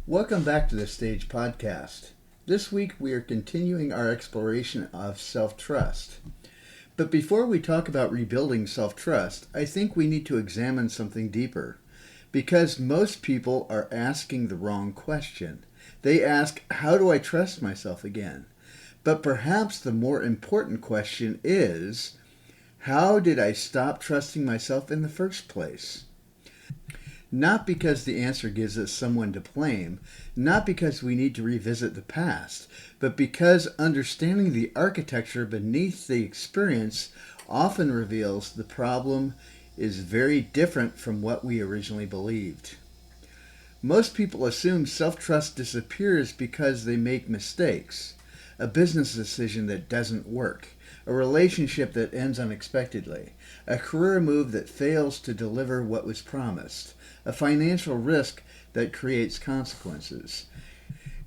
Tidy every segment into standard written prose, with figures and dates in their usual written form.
Welcome back to the Stage Podcast. This week we are continuing our exploration of self-trust. But before we talk about rebuilding self-trust, I think we need to examine something deeper. Because most people are asking the wrong question. They ask, how do I trust myself again? But perhaps the more important question is, how did I stop trusting myself in the first place? Not because the answer gives us someone to blame, not because we need to revisit the past, but because understanding the architecture beneath the experience often reveals the problem is very different from what we originally believed. Most people assume self-trust disappears because they make mistakes, a business decision that doesn't work, a relationship that ends unexpectedly, a career move that fails to deliver what was promised, a financial risk that creates consequences.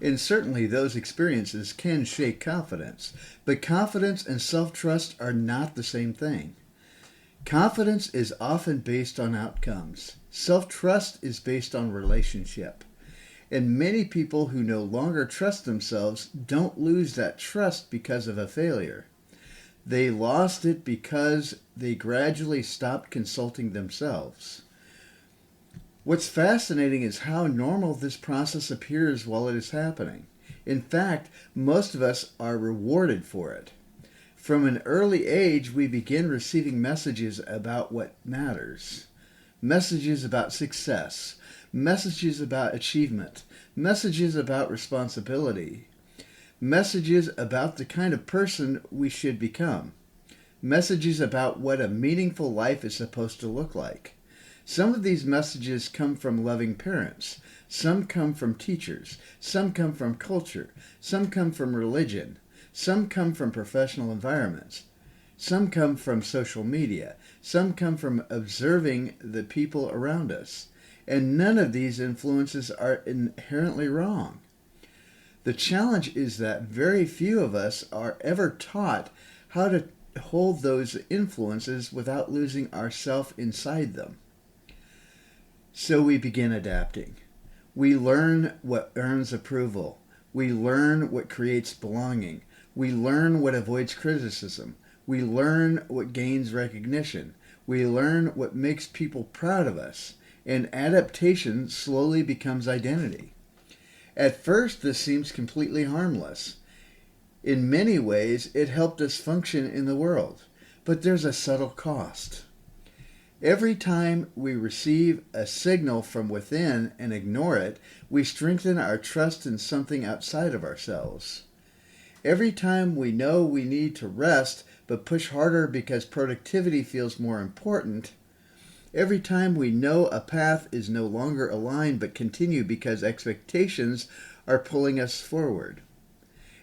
And certainly those experiences can shake confidence, but confidence and self-trust are not the same thing. Confidence is often based on outcomes. Self-trust is based on relationship. And many people who no longer trust themselves don't lose that trust because of a failure. They lost it because they gradually stopped consulting themselves. What's fascinating is how normal this process appears while it is happening. In fact, most of us are rewarded for it. From an early age, we begin receiving messages about what matters. Messages about success. Messages about achievement. Messages about responsibility. Messages about the kind of person we should become. Messages about what a meaningful life is supposed to look like. Some of these messages come from loving parents. Some come from teachers. Some come from culture. Some come from religion. Some come from professional environments. Some come from social media. Some come from observing the people around us. And none of these influences are inherently wrong. The challenge is that very few of us are ever taught how to hold those influences without losing ourself inside them. So we begin adapting. We learn what earns approval. We learn what creates belonging. We learn what avoids criticism. We learn what gains recognition. We learn what makes people proud of us. And adaptation slowly becomes identity. At first, this seems completely harmless. In many ways, it helped us function in the world. But there's a subtle cost. Every time we receive a signal from within and ignore it, we strengthen our trust in something outside of ourselves. Every time we know we need to rest but push harder because productivity feels more important, every time we know a path is no longer aligned but continue because expectations are pulling us forward,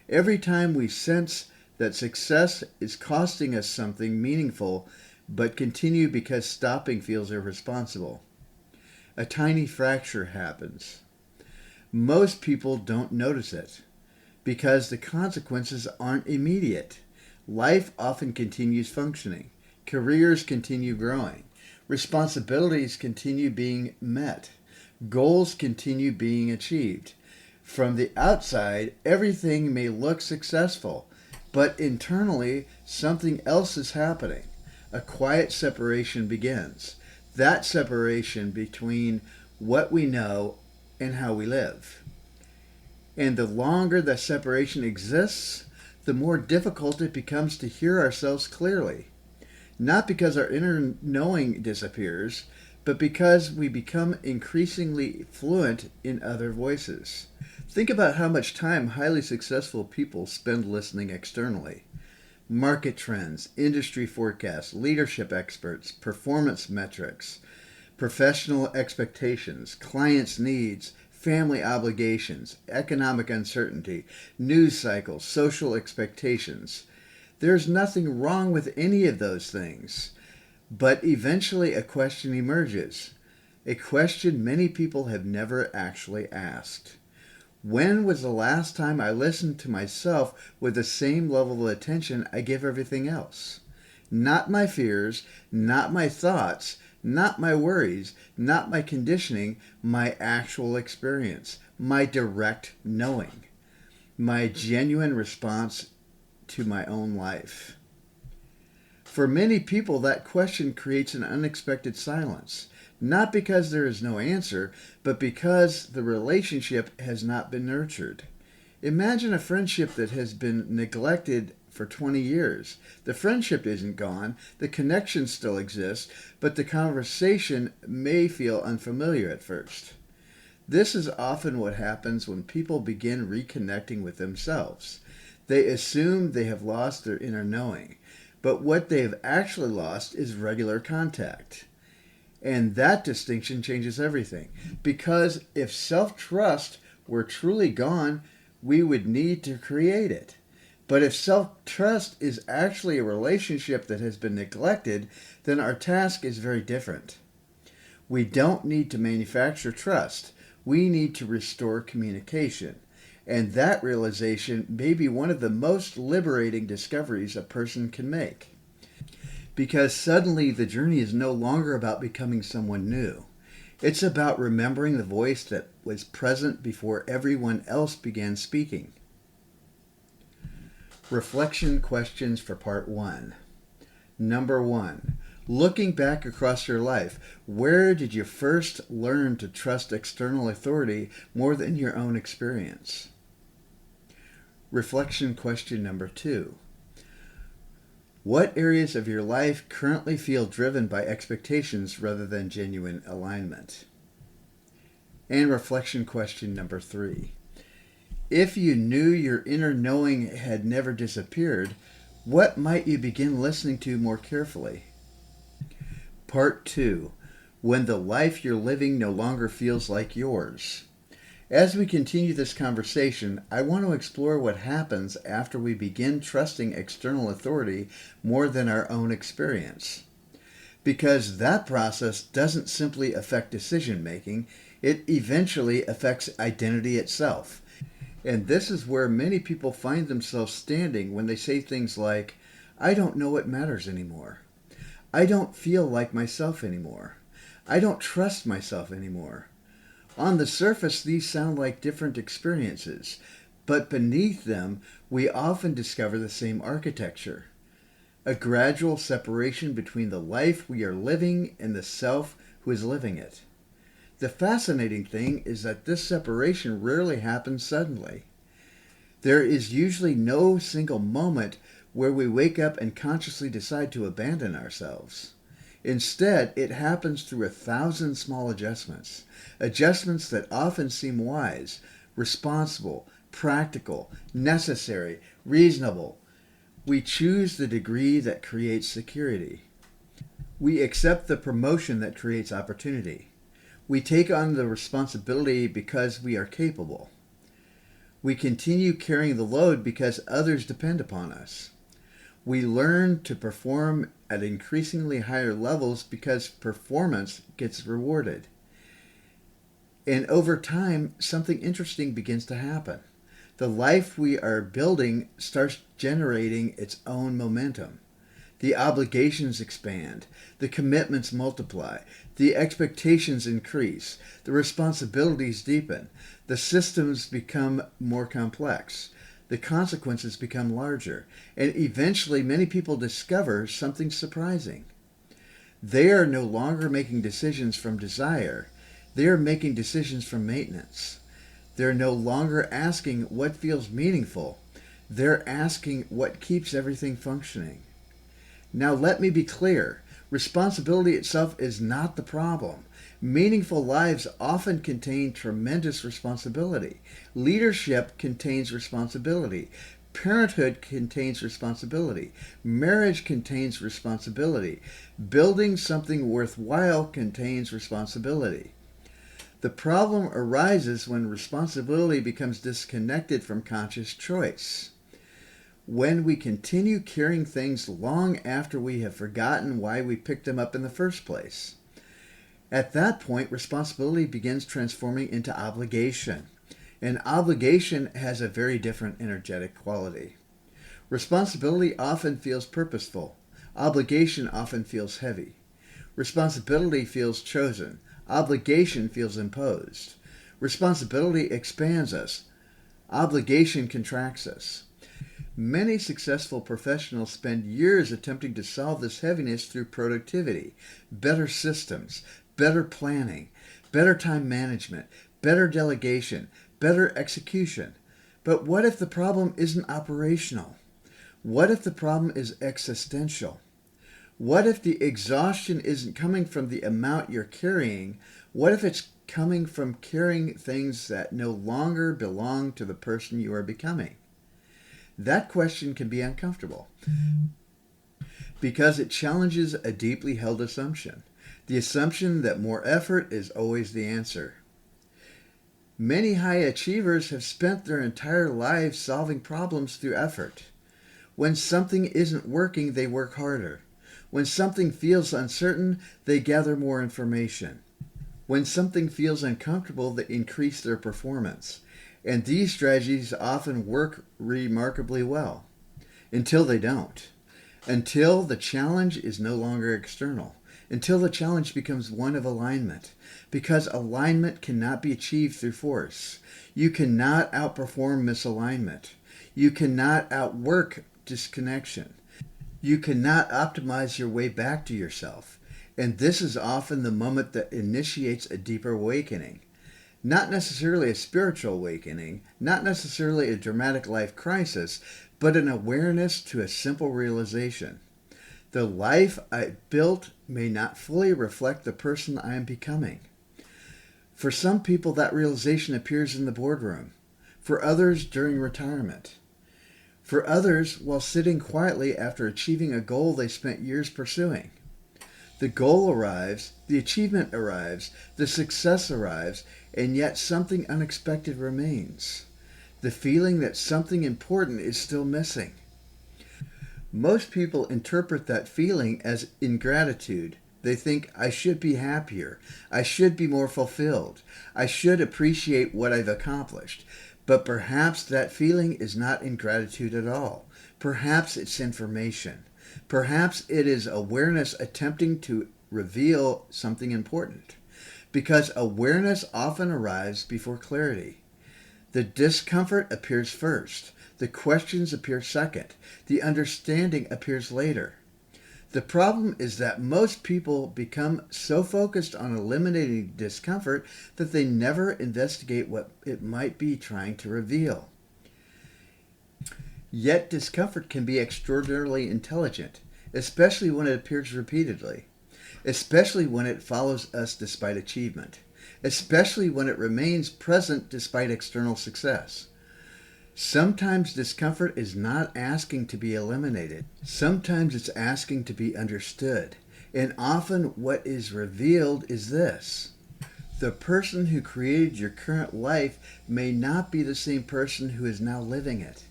every time we sense that success is costing us something meaningful but continue because stopping feels irresponsible, a tiny fracture happens. Most people don't notice it because the consequences aren't immediate. Life often continues functioning. Careers continue growing. Responsibilities continue being met. Goals continue being achieved. From the outside, everything may look successful, but internally, something else is happening. A quiet separation begins. That separation between what we know and how we live. And the longer the separation exists, the more difficult it becomes to hear ourselves clearly. Not because our inner knowing disappears, but because we become increasingly fluent in other voices. Think about how much time highly successful people spend listening externally. Market trends, industry forecasts, leadership experts, performance metrics, professional expectations, clients' needs, family obligations, economic uncertainty, news cycles, social expectations. There's nothing wrong with any of those things. But eventually a question emerges, a question many people have never actually asked. When was the last time I listened to myself with the same level of attention I give everything else? Not my fears, not my thoughts, not my worries, not my conditioning, my actual experience, my direct knowing, my genuine response to my own life. For many people, that question creates an unexpected silence, not because there is no answer, but because the relationship has not been nurtured. Imagine a friendship that has been neglected for 20 years. The friendship isn't gone, the connection still exists, but the conversation may feel unfamiliar at first. This is often what happens when people begin reconnecting with themselves. They assume they have lost their inner knowing, but what they have actually lost is regular contact. And that distinction changes everything. Because if self-trust were truly gone, we would need to create it. But if self-trust is actually a relationship that has been neglected, then our task is very different. We don't need to manufacture trust. We need to restore communication. And that realization may be one of the most liberating discoveries a person can make. Because suddenly the journey is no longer about becoming someone new. It's about remembering the voice that was present before everyone else began speaking. Reflection questions for part 1. Number 1. Looking back across your life, where did you first learn to trust external authority more than your own experience? Reflection question number 2. What areas of your life currently feel driven by expectations rather than genuine alignment? And reflection question number 3. If you knew your inner knowing had never disappeared, what might you begin listening to more carefully? Part 2. When the life you're living no longer feels like yours. As we continue this conversation, I want to explore what happens after we begin trusting external authority more than our own experience. Because that process doesn't simply affect decision making, it eventually affects identity itself. And this is where many people find themselves standing when they say things like, I don't know what matters anymore. I don't feel like myself anymore. I don't trust myself anymore. On the surface, these sound like different experiences, but beneath them, we often discover the same architecture. A gradual separation between the life we are living and the self who is living it. The fascinating thing is that this separation rarely happens suddenly. There is usually no single moment where we wake up and consciously decide to abandon ourselves. Instead, it happens through 1,000 small adjustments. Adjustments that often seem wise, responsible, practical, necessary, reasonable. We choose the degree that creates security. We accept the promotion that creates opportunity. We take on the responsibility because we are capable. We continue carrying the load because others depend upon us. We learn to perform at increasingly higher levels because performance gets rewarded. And over time, something interesting begins to happen. The life we are building starts generating its own momentum. The obligations expand, the commitments multiply, the expectations increase, the responsibilities deepen, the systems become more complex, the consequences become larger, and eventually many people discover something surprising. They are no longer making decisions from desire, they are making decisions from maintenance. They're no longer asking what feels meaningful, they're asking what keeps everything functioning. Now let me be clear, responsibility itself is not the problem. Meaningful lives often contain tremendous responsibility. Leadership contains responsibility. Parenthood contains responsibility. Marriage contains responsibility. Building something worthwhile contains responsibility. The problem arises when responsibility becomes disconnected from conscious choice. When we continue carrying things long after we have forgotten why we picked them up in the first place. At that point, responsibility begins transforming into obligation. And obligation has a very different energetic quality. Responsibility often feels purposeful. Obligation often feels heavy. Responsibility feels chosen. Obligation feels imposed. Responsibility expands us. Obligation contracts us. Many successful professionals spend years attempting to solve this heaviness through productivity, better systems, better planning, better time management, better delegation, better execution. But what if the problem isn't operational? What if the problem is existential? What if the exhaustion isn't coming from the amount you're carrying? What if it's coming from carrying things that no longer belong to the person you are becoming? That question can be uncomfortable because it challenges a deeply held assumption, the assumption that more effort is always the answer. Many high achievers have spent their entire lives solving problems through effort. When something isn't working, they work harder. When something feels uncertain, they gather more information. When something feels uncomfortable, they increase their performance. And these strategies often work remarkably well. Until they don't. Until the challenge is no longer external. Until the challenge becomes one of alignment. Because alignment cannot be achieved through force. You cannot outperform misalignment. You cannot outwork disconnection. You cannot optimize your way back to yourself. And this is often the moment that initiates a deeper awakening. Not necessarily a spiritual awakening, not necessarily a dramatic life crisis, but an awareness to a simple realization. The life I built may not fully reflect the person I am becoming. For some people, that realization appears in the boardroom. For others, during retirement. For others, while sitting quietly after achieving a goal they spent years pursuing. The goal arrives, the achievement arrives, the success arrives, and yet something unexpected remains. The feeling that something important is still missing. Most people interpret that feeling as ingratitude. They think, I should be happier. I should be more fulfilled. I should appreciate what I've accomplished. But perhaps that feeling is not ingratitude at all. Perhaps it's information. Perhaps it is awareness attempting to reveal something important. Because awareness often arrives before clarity. The discomfort appears first. The questions appear second. The understanding appears later. The problem is that most people become so focused on eliminating discomfort that they never investigate what it might be trying to reveal. Yet discomfort can be extraordinarily intelligent, especially when it appears repeatedly, especially when it follows us despite achievement, especially when it remains present despite external success. Sometimes discomfort is not asking to be eliminated. Sometimes it's asking to be understood. And often what is revealed is this. The person who created your current life may not be the same person who is now living it.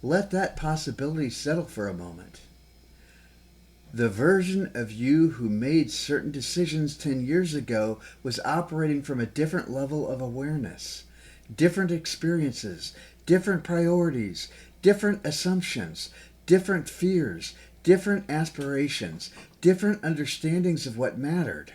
Let that possibility settle for a moment. The version of you who made certain decisions 10 years ago was operating from a different level of awareness, different experiences, different priorities, different assumptions, different fears, different aspirations, different understandings of what mattered.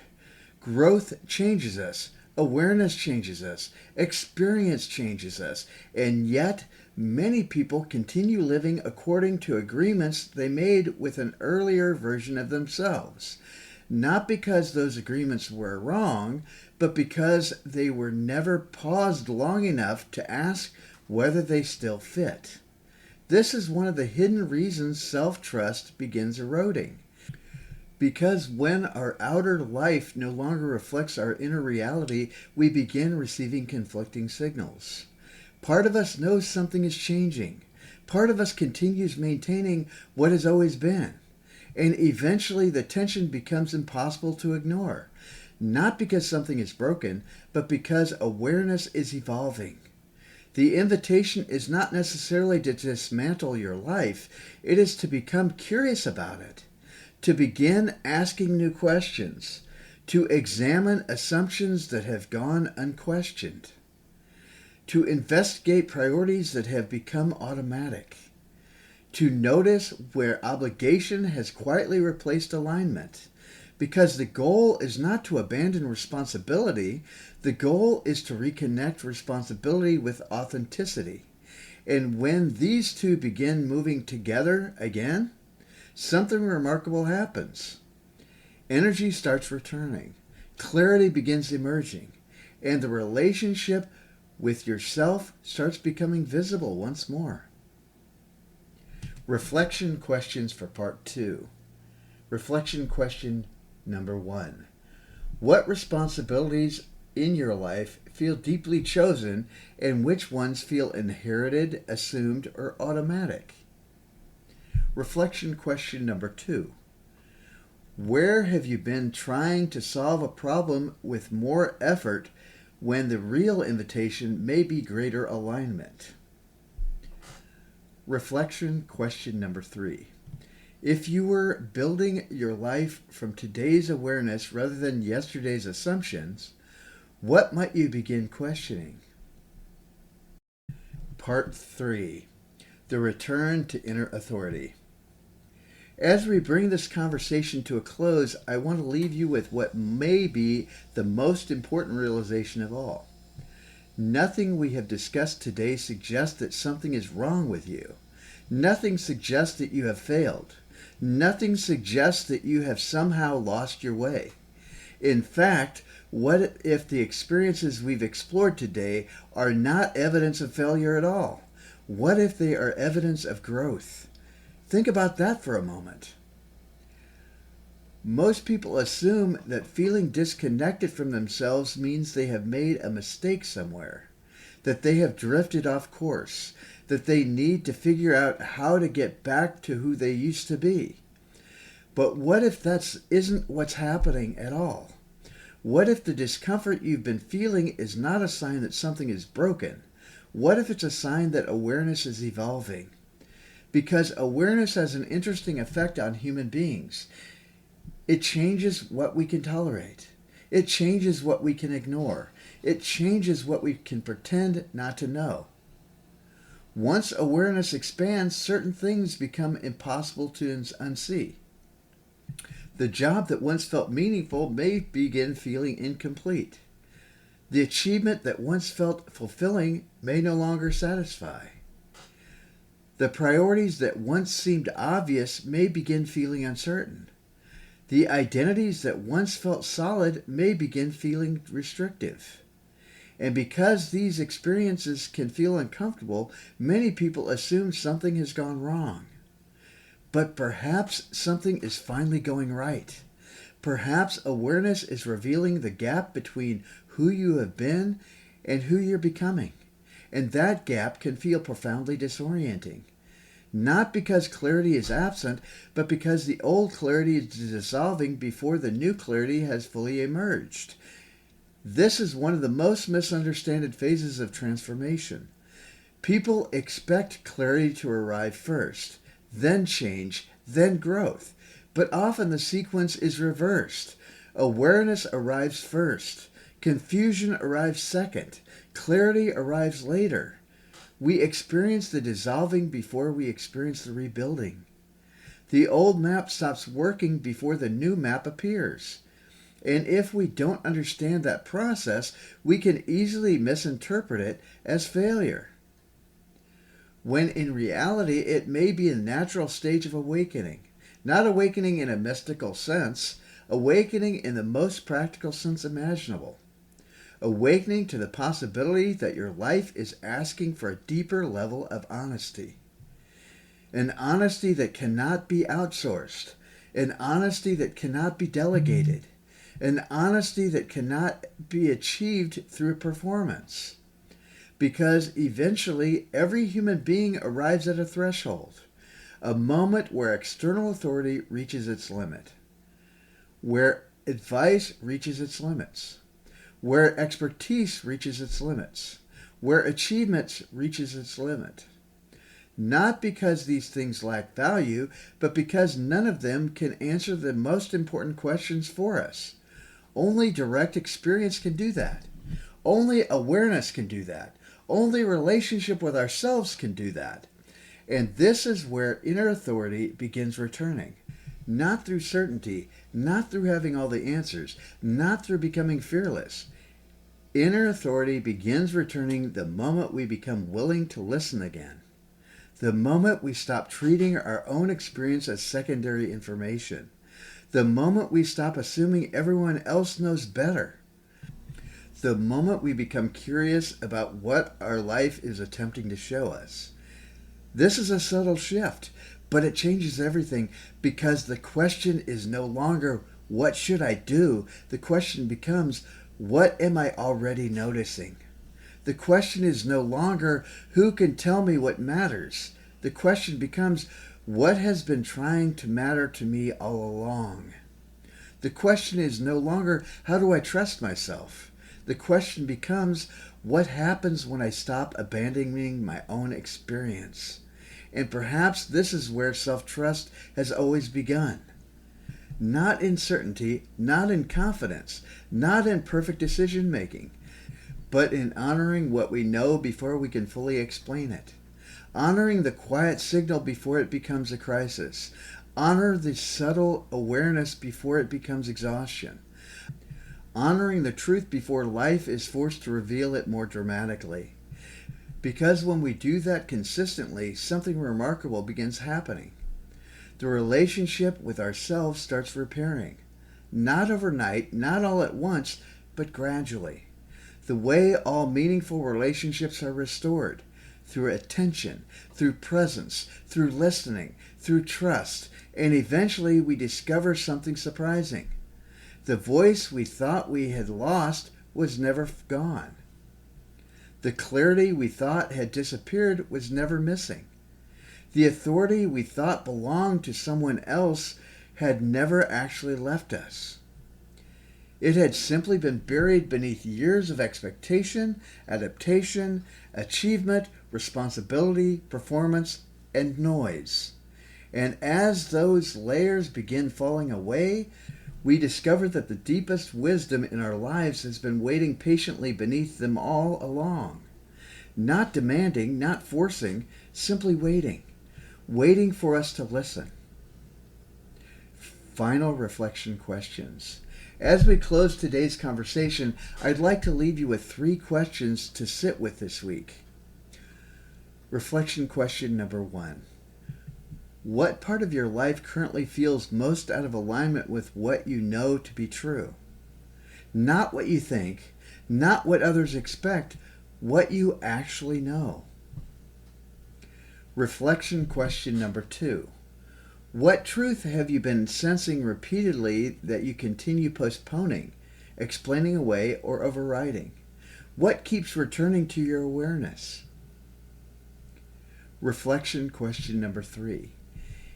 Growth changes us. Awareness changes us. Experience changes us. And yet, many people continue living according to agreements they made with an earlier version of themselves. Not because those agreements were wrong, but because they were never paused long enough to ask whether they still fit. This is one of the hidden reasons self-trust begins eroding. Because when our outer life no longer reflects our inner reality, we begin receiving conflicting signals. Part of us knows something is changing. Part of us continues maintaining what has always been. And eventually the tension becomes impossible to ignore. Not because something is broken, but because awareness is evolving. The invitation is not necessarily to dismantle your life. It is to become curious about it. To begin asking new questions. To examine assumptions that have gone unquestioned. To investigate priorities that have become automatic. To notice where obligation has quietly replaced alignment. Because the goal is not to abandon responsibility, the goal is to reconnect responsibility with authenticity. And when these two begin moving together again, something remarkable happens. Energy starts returning, clarity begins emerging, and the relationship with yourself starts becoming visible once more. Reflection questions for part 2. Reflection question number 1. What responsibilities in your life feel deeply chosen, and which ones feel inherited, assumed, or automatic? Reflection question number 2. Where have you been trying to solve a problem with more effort when the real invitation may be greater alignment? Reflection question number 3. If you were building your life from today's awareness rather than yesterday's assumptions, what might you begin questioning? Part 3. The return to inner authority. As we bring this conversation to a close, I want to leave you with what may be the most important realization of all. Nothing we have discussed today suggests that something is wrong with you. Nothing suggests that you have failed. Nothing suggests that you have somehow lost your way. In fact, what if the experiences we've explored today are not evidence of failure at all? What if they are evidence of growth? Think about that for a moment. Most people assume that feeling disconnected from themselves means they have made a mistake somewhere, that they have drifted off course, that they need to figure out how to get back to who they used to be. But what if that isn't what's happening at all? What if the discomfort you've been feeling is not a sign that something is broken? What if it's a sign that awareness is evolving? Because awareness has an interesting effect on human beings. It changes what we can tolerate. It changes what we can ignore. It changes what we can pretend not to know. Once awareness expands, certain things become impossible to unsee. The job that once felt meaningful may begin feeling incomplete. The achievement that once felt fulfilling may no longer satisfy. The priorities that once seemed obvious may begin feeling uncertain. The identities that once felt solid may begin feeling restrictive. And because these experiences can feel uncomfortable, many people assume something has gone wrong. But perhaps something is finally going right. Perhaps awareness is revealing the gap between who you have been and who you're becoming. And that gap can feel profoundly disorienting. Not because clarity is absent, but because the old clarity is dissolving before the new clarity has fully emerged. This is one of the most misunderstood phases of transformation. People expect clarity to arrive first, then change, then growth. But often the sequence is reversed. Awareness arrives first. Confusion arrives second. Clarity arrives later. We experience the dissolving before we experience the rebuilding. The old map stops working before the new map appears. And if we don't understand that process, we can easily misinterpret it as failure. When in reality, it may be a natural stage of awakening. Not awakening in a mystical sense, awakening in the most practical sense imaginable. Awakening to the possibility that your life is asking for a deeper level of honesty. An honesty that cannot be outsourced. An honesty that cannot be delegated. An honesty that cannot be achieved through performance. Because eventually every human being arrives at a threshold, a moment where external authority reaches its limit, where advice reaches its limits, where expertise reaches its limits, where achievement reaches its limit. Not because these things lack value, but because none of them can answer the most important questions for us. Only direct experience can do that. Only awareness can do that. Only relationship with ourselves can do that. And this is where inner authority begins returning. not through certainty, not through having all the answers, not through becoming fearless. Inner authority begins returning the moment we become willing to listen again. The moment we stop treating our own experience as secondary information. The moment we stop assuming everyone else knows better. The moment we become curious about what our life is attempting to show us. This is a subtle shift, but it changes everything because the question is no longer, what should I do? The question becomes, what am I already noticing? The question is no longer, who can tell me what matters? The question becomes, what has been trying to matter to me all along? The question is no longer, how do I trust myself? The question becomes, what happens when I stop abandoning my own experience? And perhaps this is where self-trust has always begun. Not in certainty, not in confidence, not in perfect decision-making, but in honoring what we know before we can fully explain it. Honoring the quiet signal before it becomes a crisis. Honor the subtle awareness before it becomes exhaustion. Honoring the truth before life is forced to reveal it more dramatically. Because when we do that consistently, something remarkable begins happening. The relationship with ourselves starts repairing. Not overnight, not all at once, but gradually. The way all meaningful relationships are restored. Through attention, through presence, through listening, through trust, and eventually we discover something surprising. The voice we thought we had lost was never gone. The clarity we thought had disappeared was never missing. The authority we thought belonged to someone else had never actually left us. It had simply been buried beneath years of expectation, adaptation, achievement, responsibility, performance, and noise. And as those layers begin falling away, we discover that the deepest wisdom in our lives has been waiting patiently beneath them all along. Not demanding, not forcing, simply waiting. Waiting for us to listen. Final reflection questions. As we close today's conversation, I'd like to leave you with 3 questions to sit with this week. Reflection question number 1. What part of your life currently feels most out of alignment with what you know to be true? Not what you think, not what others expect, what you actually know. Reflection question number 2. What truth have you been sensing repeatedly that you continue postponing, explaining away, or overriding? What keeps returning to your awareness? Reflection question number 3.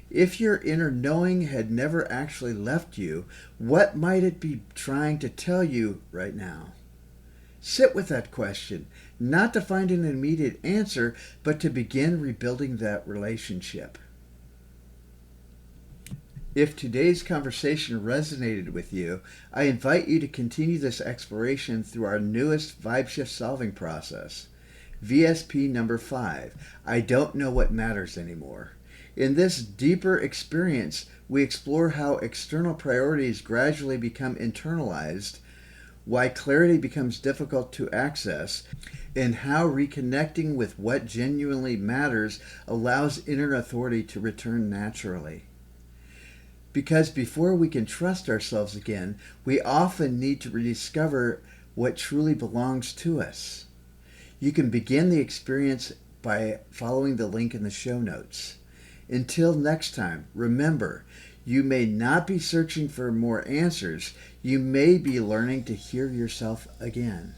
If your inner knowing had never actually left you, what might it be trying to tell you right now? Sit with that question, not to find an immediate answer, but to begin rebuilding that relationship. If today's conversation resonated with you, I invite you to continue this exploration through our newest Vibe Shift solving process, VSP number 5, I Don't Know What Matters Anymore. In this deeper experience, we explore how external priorities gradually become internalized, why clarity becomes difficult to access, and how reconnecting with what genuinely matters allows inner authority to return naturally. Because before we can trust ourselves again, we often need to rediscover what truly belongs to us. You can begin the experience by following the link in the show notes. Until next time, remember, you may not be searching for more answers. You may be learning to hear yourself again.